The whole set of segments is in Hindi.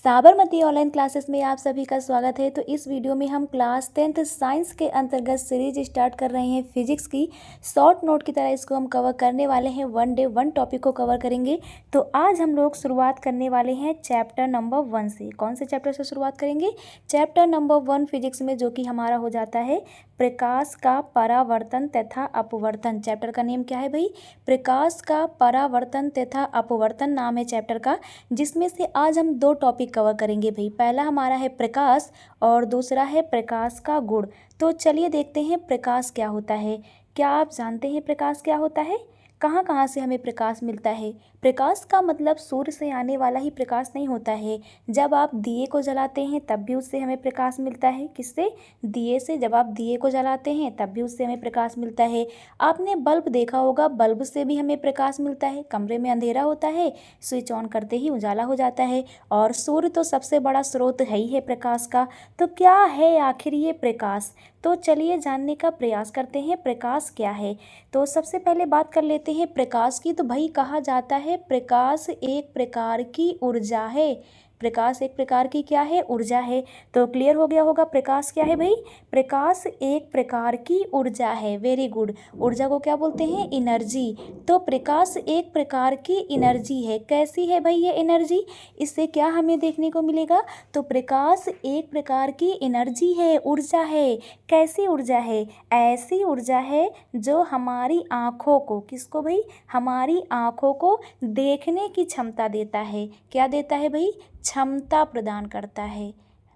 साबरमती ऑनलाइन क्लासेस में आप सभी का स्वागत है। तो इस वीडियो में हम क्लास 10th साइंस के अंतर्गत सीरीज स्टार्ट कर रहे हैं फिजिक्स की। शॉर्ट नोट की तरह इसको हम कवर करने वाले हैं, वन डे वन टॉपिक को कवर करेंगे। तो आज हम लोग शुरुआत करने वाले हैं चैप्टर नंबर 1 से। कौन से चैप्टर से शुरुआत करेंगे? चैप्टर नंबर 1 फिजिक्स में, जो कि हमारा हो जाता है प्रकाश का परावर्तन तथा अपवर्तन। चैप्टर का नेम क्या है भाई? प्रकाश का परावर्तन तथा अपवर्तन नाम है चैप्टर का, जिसमें से आज हम दो टॉपिक कवर करेंगे भाई। पहला हमारा है प्रकाश और दूसरा है प्रकाश का गुण। तो चलिए देखते हैं प्रकाश क्या होता है। क्या आप जानते हैं प्रकाश क्या होता है? कहाँ कहाँ से हमें प्रकाश मिलता है? प्रकाश का मतलब सूर्य से आने वाला ही प्रकाश नहीं होता है। जब आप दिए को जलाते हैं तब भी उससे हमें प्रकाश मिलता है। किससे? दिए से। जब आप दिए को जलाते हैं तब भी उससे हमें प्रकाश मिलता है। आपने बल्ब देखा होगा, बल्ब से भी हमें प्रकाश मिलता है। कमरे में अंधेरा होता है, स्विच ऑन करते ही उजाला हो जाता है। और सूर्य तो सबसे बड़ा स्रोत है ही है प्रकाश का। तो क्या है आखिर ये प्रकाश? तो चलिए जानने का प्रयास करते हैं प्रकाश क्या है। तो सबसे पहले बात कर लेते हैं प्रकाश की। तो भाई कहा जाता है प्रकाश एक प्रकार की ऊर्जा है। प्रकाश एक प्रकार की क्या है? ऊर्जा है। तो क्लियर हो गया होगा प्रकाश क्या है भाई? प्रकाश एक प्रकार की ऊर्जा है। Very good. ऊर्जा को क्या बोलते हैं? एनर्जी। तो प्रकाश एक प्रकार की एनर्जी है। कैसी है भाई ये एनर्जी? इससे क्या हमें देखने को मिलेगा? तो प्रकाश एक प्रकार की एनर्जी है, ऊर्जा है। कैसी ऊर्जा है? ऐसी ऊर्जा है जो हमारी आँखों को, किसको भाई? हमारी आँखों को देखने की क्षमता देता है। क्या देता है भाई? क्षमता प्रदान करता है।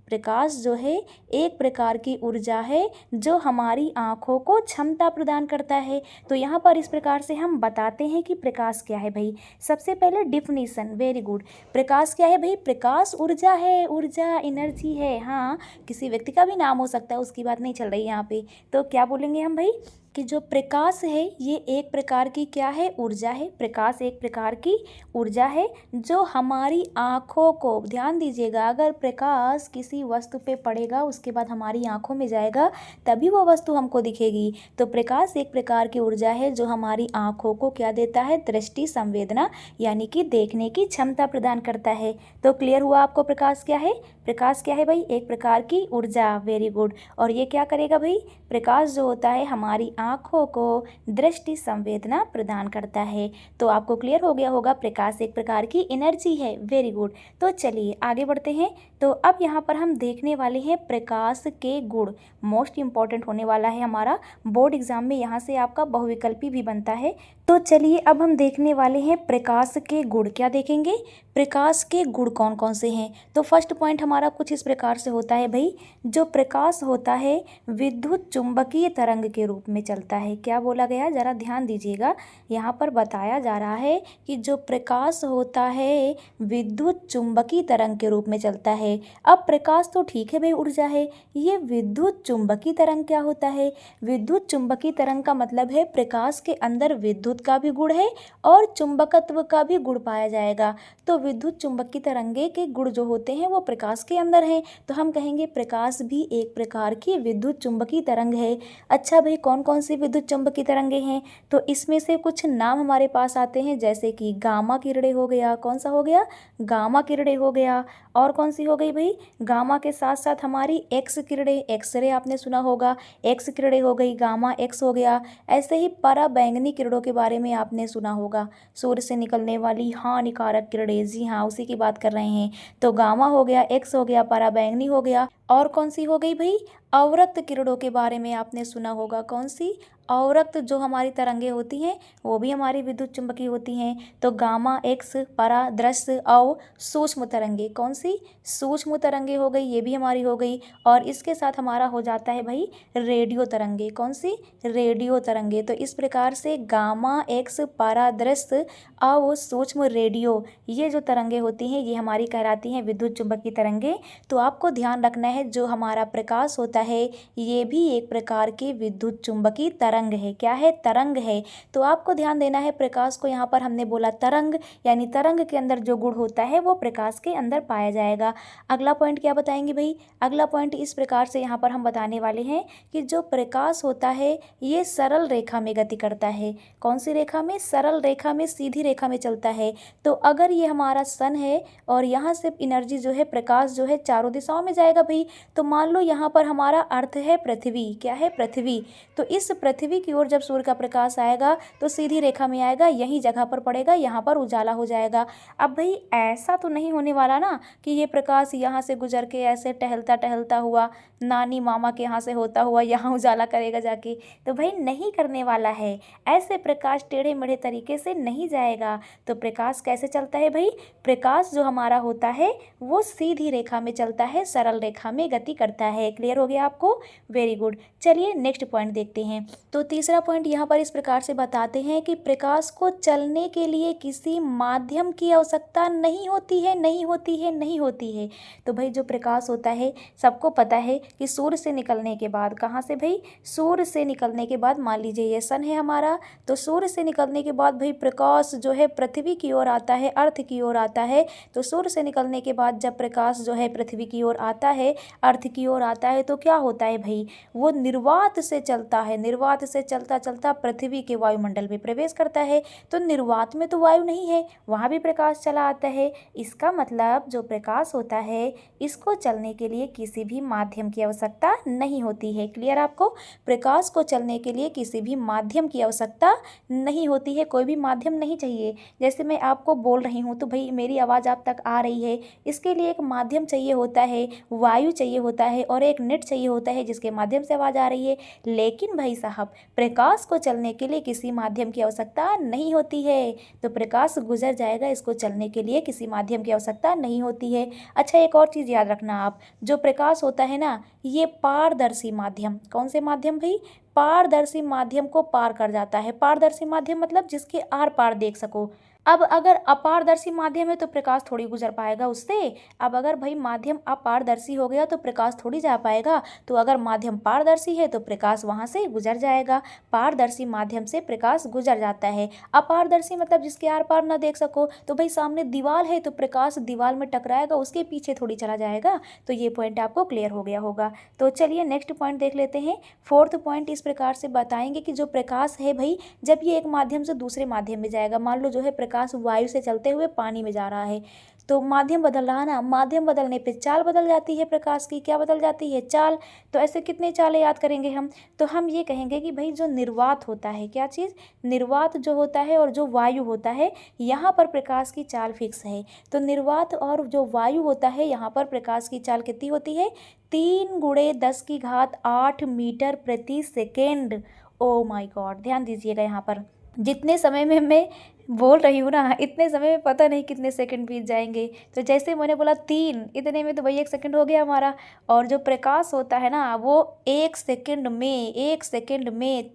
प्रकाश जो है एक प्रकार की ऊर्जा है जो हमारी आँखों को क्षमता प्रदान करता है। तो यहाँ पर इस प्रकार से हम बताते हैं कि प्रकाश क्या है भाई। सबसे पहले डिफिनीशन। Very good. प्रकाश क्या है भाई? प्रकाश ऊर्जा है, ऊर्जा एनर्जी है। हाँ, किसी व्यक्ति का भी नाम हो सकता है, उसकी बात नहीं चल रही यहाँ पे। तो क्या बोलेंगे हम भाई कि जो प्रकाश है ये एक प्रकार की क्या है? ऊर्जा है। प्रकाश एक प्रकार की ऊर्जा है जो हमारी आँखों को, ध्यान दीजिएगा, अगर प्रकाश किसी वस्तु पे पड़ेगा उसके बाद हमारी आँखों में जाएगा तभी वो वस्तु हमको दिखेगी। तो प्रकाश एक प्रकार की ऊर्जा है जो हमारी आँखों को क्या देता है? दृष्टि संवेदना, यानी कि देखने की क्षमता प्रदान करता है। तो क्लियर हुआ आपको प्रकाश क्या है? प्रकाश क्या है भाई? एक प्रकार की ऊर्जा। Very good. और ये क्या करेगा भाई? प्रकाश जो होता है हमारी आँखों को दृष्टि संवेदना प्रदान करता है। तो आपको क्लियर हो गया होगा प्रकाश एक प्रकार की एनर्जी है। Very good. तो चलिए आगे बढ़ते हैं। तो अब यहाँ पर हम देखने वाले हैं प्रकाश के गुण। मोस्ट इम्पॉर्टेंट होने वाला है हमारा बोर्ड एग्जाम में, यहाँ से आपका बहुविकल्पी भी बनता है। तो चलिए अब हम देखने वाले हैं प्रकाश के गुण। क्या देखेंगे? प्रकाश के गुण कौन कौन से हैं। तो फर्स्ट पॉइंट हमारा कुछ इस प्रकार से होता है भाई, जो प्रकाश होता है विद्युत चुंबकीय तरंग के रूप में चलता है। क्या बोला गया? जरा ध्यान दीजिएगा। यहाँ पर बताया जा रहा है कि जो प्रकाश होता है विद्युत चुंबकीय तरंग के रूप में चलता है। अब प्रकाश तो ठीक है भाई, ऊर्जा है। ये विद्युत चुंबकीय तरंग क्या होता है? विद्युत चुंबकीय तरंग का मतलब है प्रकाश के अंदर विद्युत का भी गुण है और चुंबकत्व का भी गुण पाया जाएगा। तो विद्युत चुंबकीय तरंगे के गुण जो होते हैं वो प्रकाश के अंदर हैं। तो हम कहेंगे प्रकाश भी एक प्रकार की विद्युत चुंबकीय तरंग है। अच्छा भाई, कौन कौन सी विद्युत चुंबकीय तरंगे हैं? तो इसमें से कुछ नाम हमारे पास आते हैं, जैसे कि गामा किरणें हो गया। कौन सा हो गया? गामा किरणें हो गया। और कौन सी हो गई भाई? गामा के साथ साथ हमारी एक्स किरणें, एक्सरे आपने सुना होगा, एक्स किरणें हो गई, गामा एक्स हो गया। ऐसे ही पराबैंगनी किरणों के बारे में आपने सुना होगा, सूर्य से निकलने वाली हानिकारक किरणें। जी हाँ, उसी की बात कर रहे हैं। तो गामा हो गया, एक्स हो गया, पराबैंगनी हो गया। और कौन सी हो गई भाई? अवरक्त किरणों के बारे में आपने सुना होगा। कौन सी? अवरक्त जो हमारी तरंगे होती हैं वो भी हमारी विद्युत चुंबकीय होती हैं। तो गामा, एक्स, परा, दृश्य और सूक्ष्म तरंगे। कौन सी? सूक्ष्म तरंगे हो गई, ये भी हमारी हो गई। और इसके साथ हमारा हो जाता है भाई रेडियो तरंगे। कौन सी? रेडियो तरंगे। तो इस प्रकार से गामा, एक्स, परा, दृश्य और सूक्ष्म रेडियो, ये जो तरंगे होती हैं ये हमारी कहलाती हैं विद्युत चुंबकीय तरंगे। तो आपको ध्यान रखना है जो हमारा प्रकाश होता है ये भी एक प्रकार की विद्युत चुंबकीय तरंग तरंग है। क्या है? तरंग है। तो आपको ध्यान देना है, प्रकाश को यहाँ पर हमने बोला तरंग, यानी तरंग के अंदर जो गुण होता है वो प्रकाश के अंदर पाया जाएगा। अगला पॉइंट क्या बताएंगे भाई? अगला पॉइंट इस प्रकार से यहाँ पर हम बताने वाले हैं कि जो प्रकाश होता है ये सरल रेखा में गति करता है। कौन सी रेखा में? सरल रेखा में, सीधी रेखा में चलता है। तो अगर ये हमारा सन है और यहाँ से एनर्जी जो है, प्रकाश जो है चारों दिशाओं में जाएगा भाई, तो मान लो यहाँ पर हमारा अर्थ है पृथ्वी। क्या है? पृथ्वी। तो इस पृथ्वी की ओर जब सूर्य का प्रकाश आएगा तो सीधी रेखा में आएगा, यही जगह पर पड़ेगा, यहाँ पर उजाला हो जाएगा। अब भाई ऐसा तो नहीं होने वाला ना कि ये प्रकाश यहाँ से गुजर के ऐसे टहलता टहलता हुआ नानी मामा के यहाँ से होता हुआ यहाँ उजाला करेगा जाके, तो भाई नहीं करने वाला है। ऐसे प्रकाश टेढ़े मेढ़े तरीके से नहीं जाएगा। तो प्रकाश कैसे चलता है भाई? प्रकाश जो हमारा होता है वो सीधी रेखा में चलता है, सरल रेखा में गति करता है। क्लियर हो गया आपको? Very good. चलिए नेक्स्ट पॉइंट देखते हैं। तो तीसरा पॉइंट यहाँ पर इस प्रकार से बताते हैं कि प्रकाश को चलने के लिए किसी माध्यम की आवश्यकता नहीं होती है, नहीं होती है, नहीं होती है। तो भाई जो प्रकाश होता है, सबको पता है कि सूर्य से निकलने के बाद, कहाँ से भाई? सूर्य से निकलने के बाद, मान लीजिए ये सन है हमारा, तो सूर्य से निकलने के बाद भाई प्रकाश जो है पृथ्वी की ओर आता है, अर्थ की ओर आता है। तो सूर्य से निकलने के बाद जब प्रकाश जो है पृथ्वी की ओर आता है, अर्थ की ओर आता है, तो क्या होता है भाई? वो निर्वात से चलता है, निर्वात से चलता चलता पृथ्वी के वायुमंडल में प्रवेश करता है। तो निर्वात में तो वायु नहीं है, वहाँ भी प्रकाश चला आता है। इसका मतलब जो प्रकाश होता है इसको चलने के लिए किसी भी माध्यम की आवश्यकता नहीं होती है। क्लियर आपको? प्रकाश को चलने के लिए किसी भी माध्यम की आवश्यकता नहीं होती है, कोई भी माध्यम नहीं चाहिए। जैसे मैं आपको बोल रही हूँ तो भाई मेरी आवाज़ आप तक आ रही है, इसके लिए एक माध्यम चाहिए होता है, वायु चाहिए होता है और एक नेट चाहिए होता है जिसके माध्यम से आवाज़ आ रही है। लेकिन भाई साहब प्रकाश को चलने के लिए किसी माध्यम की आवश्यकता नहीं होती है। तो प्रकाश गुजर जाएगा, इसको चलने के लिए किसी माध्यम की आवश्यकता नहीं होती है। अच्छा, एक और चीज़ याद रखना आप, जो प्रकाश होता है ना ये पारदर्शी माध्यम, कौन से माध्यम भाई? पारदर्शी माध्यम को पार कर जाता है। पारदर्शी माध्यम मतलब जिसके आर पार देख सको। अब अगर अपारदर्शी माध्यम है तो प्रकाश थोड़ी गुजर पाएगा उससे। अब अगर भाई माध्यम अपारदर्शी हो गया तो प्रकाश थोड़ी जा पाएगा। तो अगर माध्यम पारदर्शी है तो प्रकाश वहाँ से गुजर जाएगा। पारदर्शी माध्यम से प्रकाश गुजर जाता है। अपारदर्शी मतलब जिसके आर पार ना देख सको। तो भाई सामने दीवार है तो प्रकाश दीवार में टकराएगा, उसके पीछे थोड़ी चला जाएगा। तो ये पॉइंट आपको क्लियर हो गया होगा। तो चलिए नेक्स्ट पॉइंट देख लेते हैं। फोर्थ पॉइंट इस प्रकार से बताएंगे कि जो प्रकाश है भाई जब ये एक माध्यम से दूसरे माध्यम में जाएगा, मान लो जो है प्रकाश वायु से चलते हुए पानी में जा रहा है, तो माध्यम बदल रहा ना, माध्यम बदलने पे चाल बदल जाती है प्रकाश की। क्या बदल जाती है? चाल। तो ऐसे कितने चालें याद करेंगे हम? तो हम ये कहेंगे कि भाई जो निर्वात होता है, क्या चीज़? निर्वात जो होता है और जो वायु होता है, यहाँ पर प्रकाश की चाल फिक्स है। तो निर्वात और जो वायु होता है यहाँ पर प्रकाश की चाल कितनी होती है? 3 × 10⁸ मीटर प्रति सेकेंड। ओ माय गॉड, ध्यान दीजिएगा यहाँ पर। जितने समय में मैं बोल रही हूँ ना, इतने समय में पता नहीं कितने सेकंड बीत जाएंगे। तो जैसे मैंने बोला 3, इतने में तो वही 1 सेकंड हो गया हमारा। और जो प्रकाश होता है ना वो 1 सेकंड में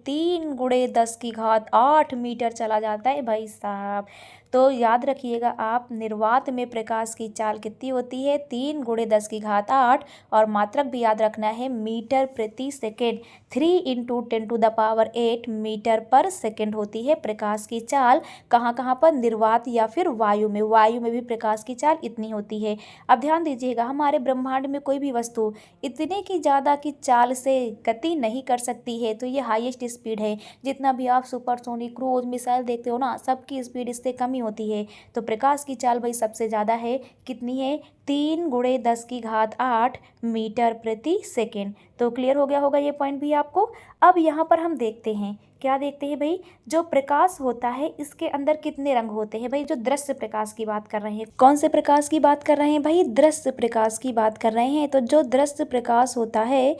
3 × 10⁸ मीटर चला जाता है भाई साहब। तो याद रखिएगा आप, निर्वात में प्रकाश की चाल कितनी होती है? 3 × 10⁸ और मात्रक भी याद रखना है, मीटर प्रति सेकेंड। 3 × 10⁸ मीटर पर सेकेंड होती है प्रकाश की चाल। कहाँ कहाँ पर? निर्वात या फिर वायु में। वायु में भी प्रकाश की चाल इतनी होती है। अब ध्यान दीजिएगा, हमारे ब्रह्मांड में कोई भी वस्तु इतने की ज़्यादा की चाल से गति नहीं कर सकती है। तो ये हाईएस्ट स्पीड है। जितना भी आप सुपरसोनिक, क्रूज, मिसाइल देखते हो ना, सबकी स्पीड इससे कम ही होती है। तो प्रकाश की चाल भाई सबसे ज़्यादा है। कितनी है? 3 × 10⁸ मीटर प्रति सेकेंड। तो क्लियर हो गया होगा ये पॉइंट भी आपको। अब यहाँ पर हम देखते हैं, क्या देखते हैं भाई? जो प्रकाश होता है इसके अंदर कितने रंग होते हैं भाई? जो दृश्य प्रकाश की बात कर रहे हैं। कौन से प्रकाश की बात कर रहे हैं भाई? दृश्य प्रकाश की बात कर रहे हैं। तो जो दृश्य प्रकाश होता है,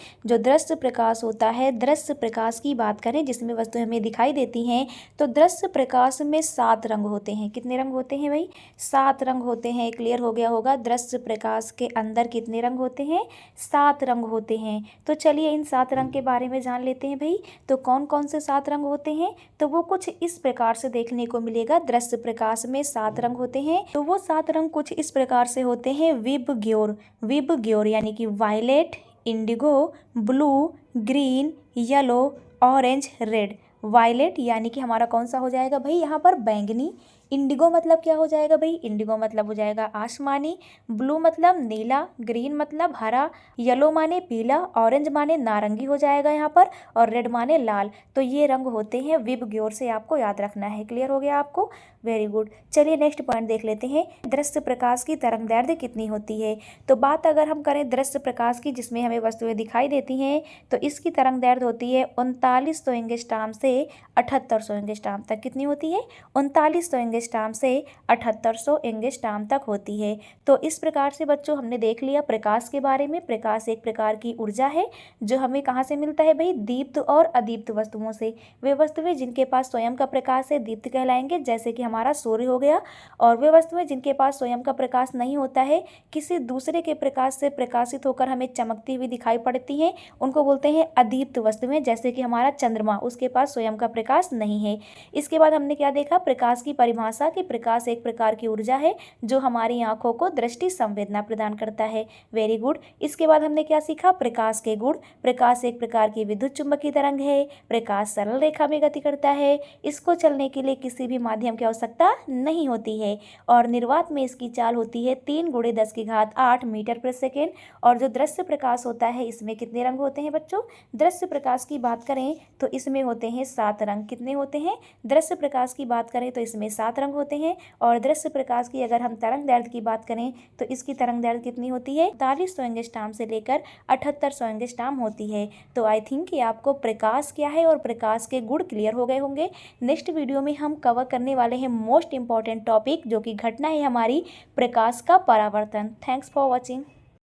दृश्य प्रकाश की बात करें जिसमें वस्तु हमें दिखाई देती हैं, तो दृश्य प्रकाश में 7 रंग होते हैं। कितने रंग होते हैं भाई? 7 रंग होते हैं। क्लियर हो गया होगा। दृश्य प्रकाश के अंदर कितने रंग होते हैं? 7 रंग होते हैं। तो चलिए इन 7 रंग के बारे में जान लेते हैं भाई। तो कौन कौन से 7 रंग होते हैं? तो वो कुछ इस प्रकार से देखने को मिलेगा। दृश्य प्रकाश में 7 रंग होते हैं। तो वो 7 रंग कुछ इस प्रकार से होते हैं। विबग्योर यानी कि violet, indigo, blue, green, yellow, orange, red. Violet यानी कि हमारा कौन सा हो जाएगा भाई यहाँ पर बैंगनी। इंडिगो मतलब क्या हो जाएगा भाई, इंडिगो मतलब हो जाएगा आसमानी। ब्लू मतलब नीला, ग्रीन मतलब हरा, येलो माने पीला, ऑरेंज माने नारंगी हो जाएगा यहाँ पर, और रेड माने लाल। तो ये रंग होते हैं विबग्योर से, आपको याद रखना है। क्लियर हो गया आपको, वेरी गुड। चलिए नेक्स्ट पॉइंट देख लेते हैं, दृश्य प्रकाश की तरंगदैर्ध्य कितनी होती है। तो बात अगर हम करें दृश्य प्रकाश की, जिसमें हमें वस्तुएं दिखाई देती हैं, तो इसकी तरंगदैर्ध्य होती है 3900 एंगस्ट्राम से 7800 एंगस्ट्राम तक। कितनी होती है, 3900 एंगस्ट्राम से 7800 एंगस्ट्राम तक होती है। तो इस प्रकार से बच्चों हमने देख लिया प्रकाश के बारे में। प्रकाश एक प्रकार की ऊर्जा है जो हमें कहाँ से मिलता है भाई, दीप्त और अदीप्त वस्तुओं से। वे वस्तुएं जिनके पास स्वयं का प्रकाश है दीप्त कहलाएंगे, जैसे कि हमारा सूर्य हो गया। और वे वस्तुएं जिनके पास स्वयं का प्रकाश नहीं होता है, किसी दूसरे के प्रकाश से प्रकाशित होकर हमें चमकती हुई दिखाई पड़ती हैं, उनको बोलते हैं अदीप्त वस्तुएं। जैसे कि हमारा चंद्रमा, उसके पास स्वयं का प्रकाश नहीं है। इसके बाद हमने क्या देखा, प्रकाश की परिभाषा, कि प्रकाश एक प्रकार की ऊर्जा है जो हमारी आंखों को दृष्टि संवेदना प्रदान करता है। Very good. इसके बाद हमने क्या सीखा, प्रकाश के गुण। प्रकाश एक प्रकार की विद्युत चुंबकीय तरंग है। प्रकाश सरल रेखा में गति करता है। इसको चलने के लिए किसी भी माध्यम की आवश्यकता नहीं होती है। और निर्वात में इसकी चाल होती है 3 × 10⁸ मीटर प्रति सेकेंड। और जो दृश्य प्रकाश होता है, इसमें कितने रंग होते हैं बच्चों, दृश्य प्रकाश की बात करें तो इसमें होते हैं 7 रंग। कितने होते हैं, दृश्य प्रकाश की बात करें तो इसमें 7 रंग होते हैं। और दृश्य प्रकाश की अगर हम तरंगदैर्ध्य की बात करें तो इसकी तरंगदैर्ध्य कितनी होती है, 4300 एंगस्ट्राम से लेकर 7800 एंगस्ट्राम होती है। तो आई थिंक कि आपको प्रकाश क्या है और प्रकाश के गुण क्लियर हो गए होंगे। नेक्स्ट वीडियो में हम कवर करने वाले हैं मोस्ट इंपॉर्टेंट टॉपिक, जो कि घटना है हमारी प्रकाश का परावर्तन। Thanks for watching.